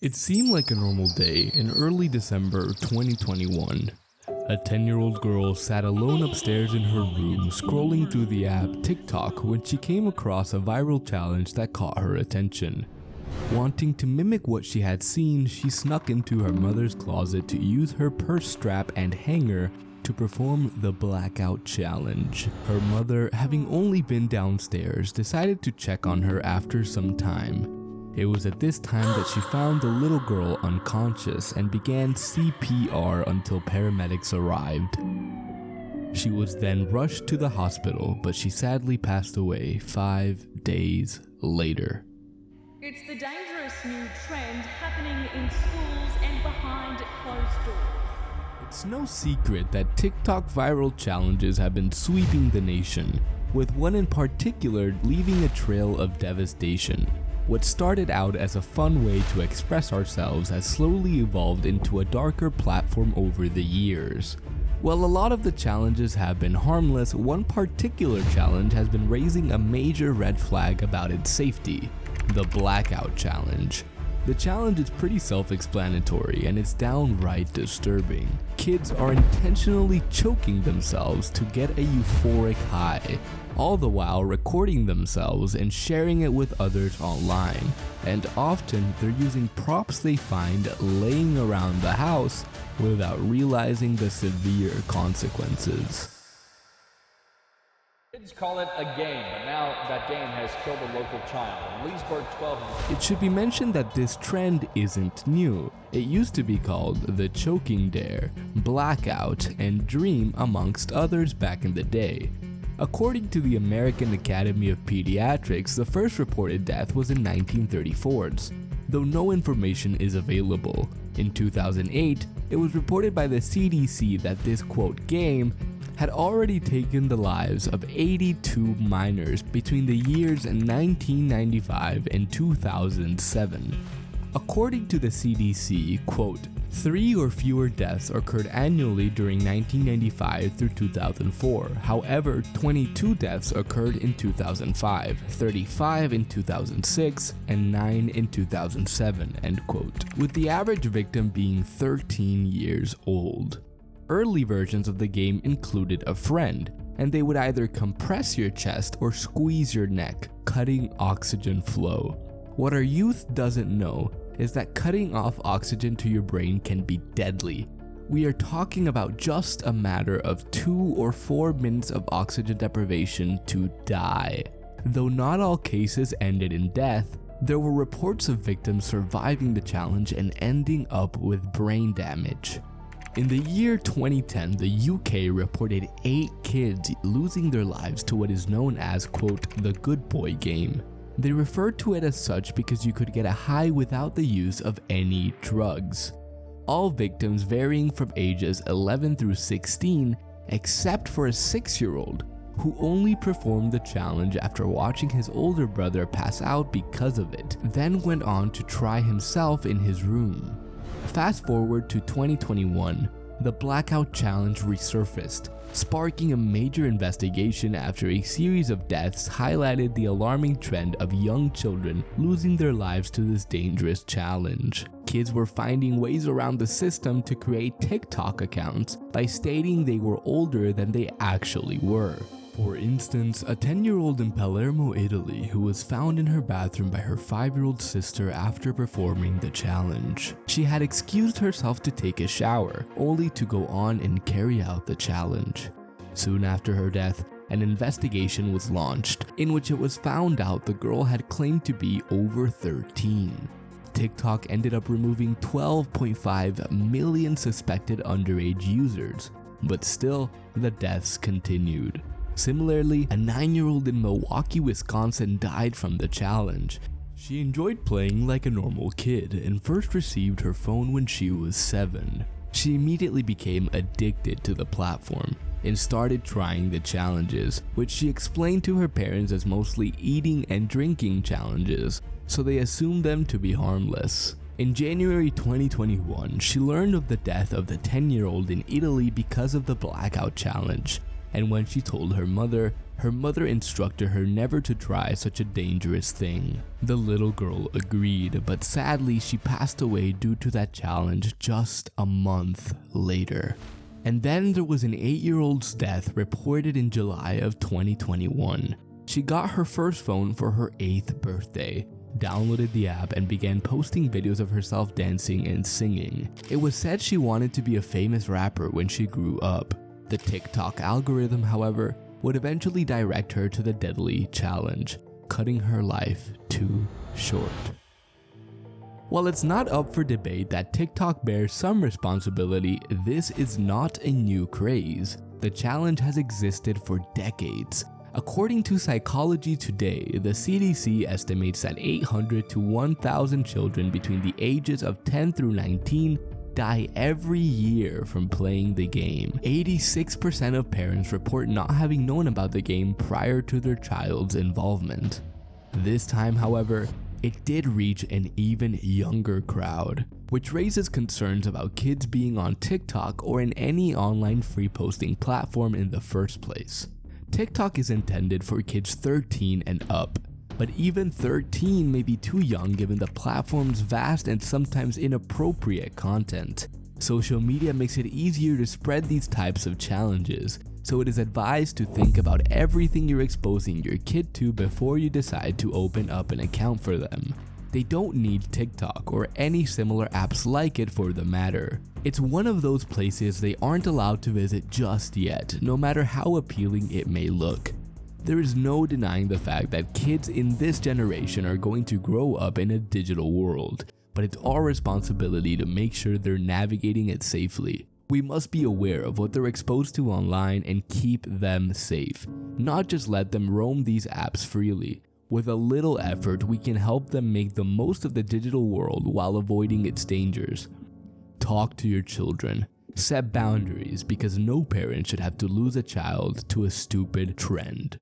It seemed like a normal day in early December 2021. A 10-year-old girl sat alone upstairs in her room scrolling through the app TikTok when she came across a viral challenge that caught her attention. Wanting to mimic what she had seen, she snuck into her mother's closet to use her purse strap and hanger to perform the blackout challenge. Her mother, having only been downstairs, decided to check on her after some time. It was at this time that she found the little girl unconscious and began CPR until paramedics arrived. She was then rushed to the hospital, but she sadly passed away 5 days later. It's the dangerous new trend happening in schools and behind closed doors. It's no secret that TikTok viral challenges have been sweeping the nation, with one in particular leaving a trail of devastation. What started out as a fun way to express ourselves has slowly evolved into a darker platform over the years. While a lot of the challenges have been harmless, one particular challenge has been raising a major red flag about its safety: the blackout challenge. The challenge is pretty self-explanatory and it's downright disturbing. Kids are intentionally choking themselves to get a euphoric high, all the while recording themselves and sharing it with others online. And often they're using props they find laying around the house without realizing the severe consequences. Kids call it a game, but now that game has killed a local child. In Leesburg, 12. It should be mentioned that this trend isn't new. It used to be called the choking dare, blackout, and dream amongst others back in the day. According to the American Academy of Pediatrics, the first reported death was in 1934, though no information is available. In 2008, it was reported by the CDC that this quote game had already taken the lives of 82 minors between the years 1995 and 2007. According to the CDC, quote, 3 or fewer deaths occurred annually during 1995 through 2004. However, 22 deaths occurred in 2005, 35 in 2006, and 9 in 2007, end quote, with the average victim being 13 years old. Early versions of the game included a friend, and they would either compress your chest or squeeze your neck, cutting oxygen flow. What our youth doesn't know is that cutting off oxygen to your brain can be deadly. We are talking about just a matter of 2 or 4 minutes of oxygen deprivation to die. Though not all cases ended in death, there were reports of victims surviving the challenge and ending up with brain damage. In the year 2010, the UK reported 8 kids losing their lives to what is known as, quote, the good boy game. They referred to it as such because you could get a high without the use of any drugs. All victims varying from ages 11 through 16, except for a 6-year-old who only performed the challenge after watching his older brother pass out because of it, then went on to try himself in his room. Fast forward to 2021, the blackout challenge resurfaced, sparking a major investigation after a series of deaths highlighted the alarming trend of young children losing their lives to this dangerous challenge. Kids were finding ways around the system to create TikTok accounts by stating they were older than they actually were. For instance, a 10-year-old in Palermo, Italy, who was found in her bathroom by her 5-year-old sister after performing the challenge. She had excused herself to take a shower, only to go on and carry out the challenge. Soon after her death, an investigation was launched, in which it was found out the girl had claimed to be over 13. TikTok ended up removing 12.5 million suspected underage users, but still, the deaths continued. Similarly, a 9-year-old in Milwaukee, Wisconsin died from the challenge. She enjoyed playing like a normal kid and first received her phone when she was 7. She immediately became addicted to the platform and started trying the challenges, which she explained to her parents as mostly eating and drinking challenges, so they assumed them to be harmless. In January 2021, she learned of the death of the 10-year-old in Italy because of the blackout challenge. And when she told her mother, Her mother instructed her never to try such a dangerous thing. The little girl agreed, but sadly she passed away due to that challenge just a month later. And then there was an 8-year-old's death reported in July of 2021. She got her first phone for her 8th birthday, downloaded the app, and began posting videos of herself dancing and singing. It was said she wanted to be a famous rapper when she grew up. The TikTok algorithm, however, would eventually direct her to the deadly challenge, cutting her life too short. While it's not up for debate that TikTok bears some responsibility, this is not a new craze. The challenge has existed for decades. According to Psychology Today, the CDC estimates that 800 to 1,000 children between the ages of 10 through 19 die every year from playing the game. 86% of parents report not having known about the game prior to their child's involvement. This time, however, it did reach an even younger crowd, which raises concerns about kids being on TikTok or in any online free posting platform in the first place. TikTok is intended for kids 13 and up, but even 13 may be too young given the platform's vast and sometimes inappropriate content. Social media makes it easier to spread these types of challenges, so it is advised to think about everything you're exposing your kid to before you decide to open up an account for them. They don't need TikTok or any similar apps like it for the matter. It's one of those places they aren't allowed to visit just yet, no matter how appealing it may look. There is no denying the fact that kids in this generation are going to grow up in a digital world, but it's our responsibility to make sure they're navigating it safely. We must be aware of what they're exposed to online and keep them safe, not just let them roam these apps freely. With a little effort, we can help them make the most of the digital world while avoiding its dangers. Talk to your children. Set boundaries, because no parent should have to lose a child to a stupid trend.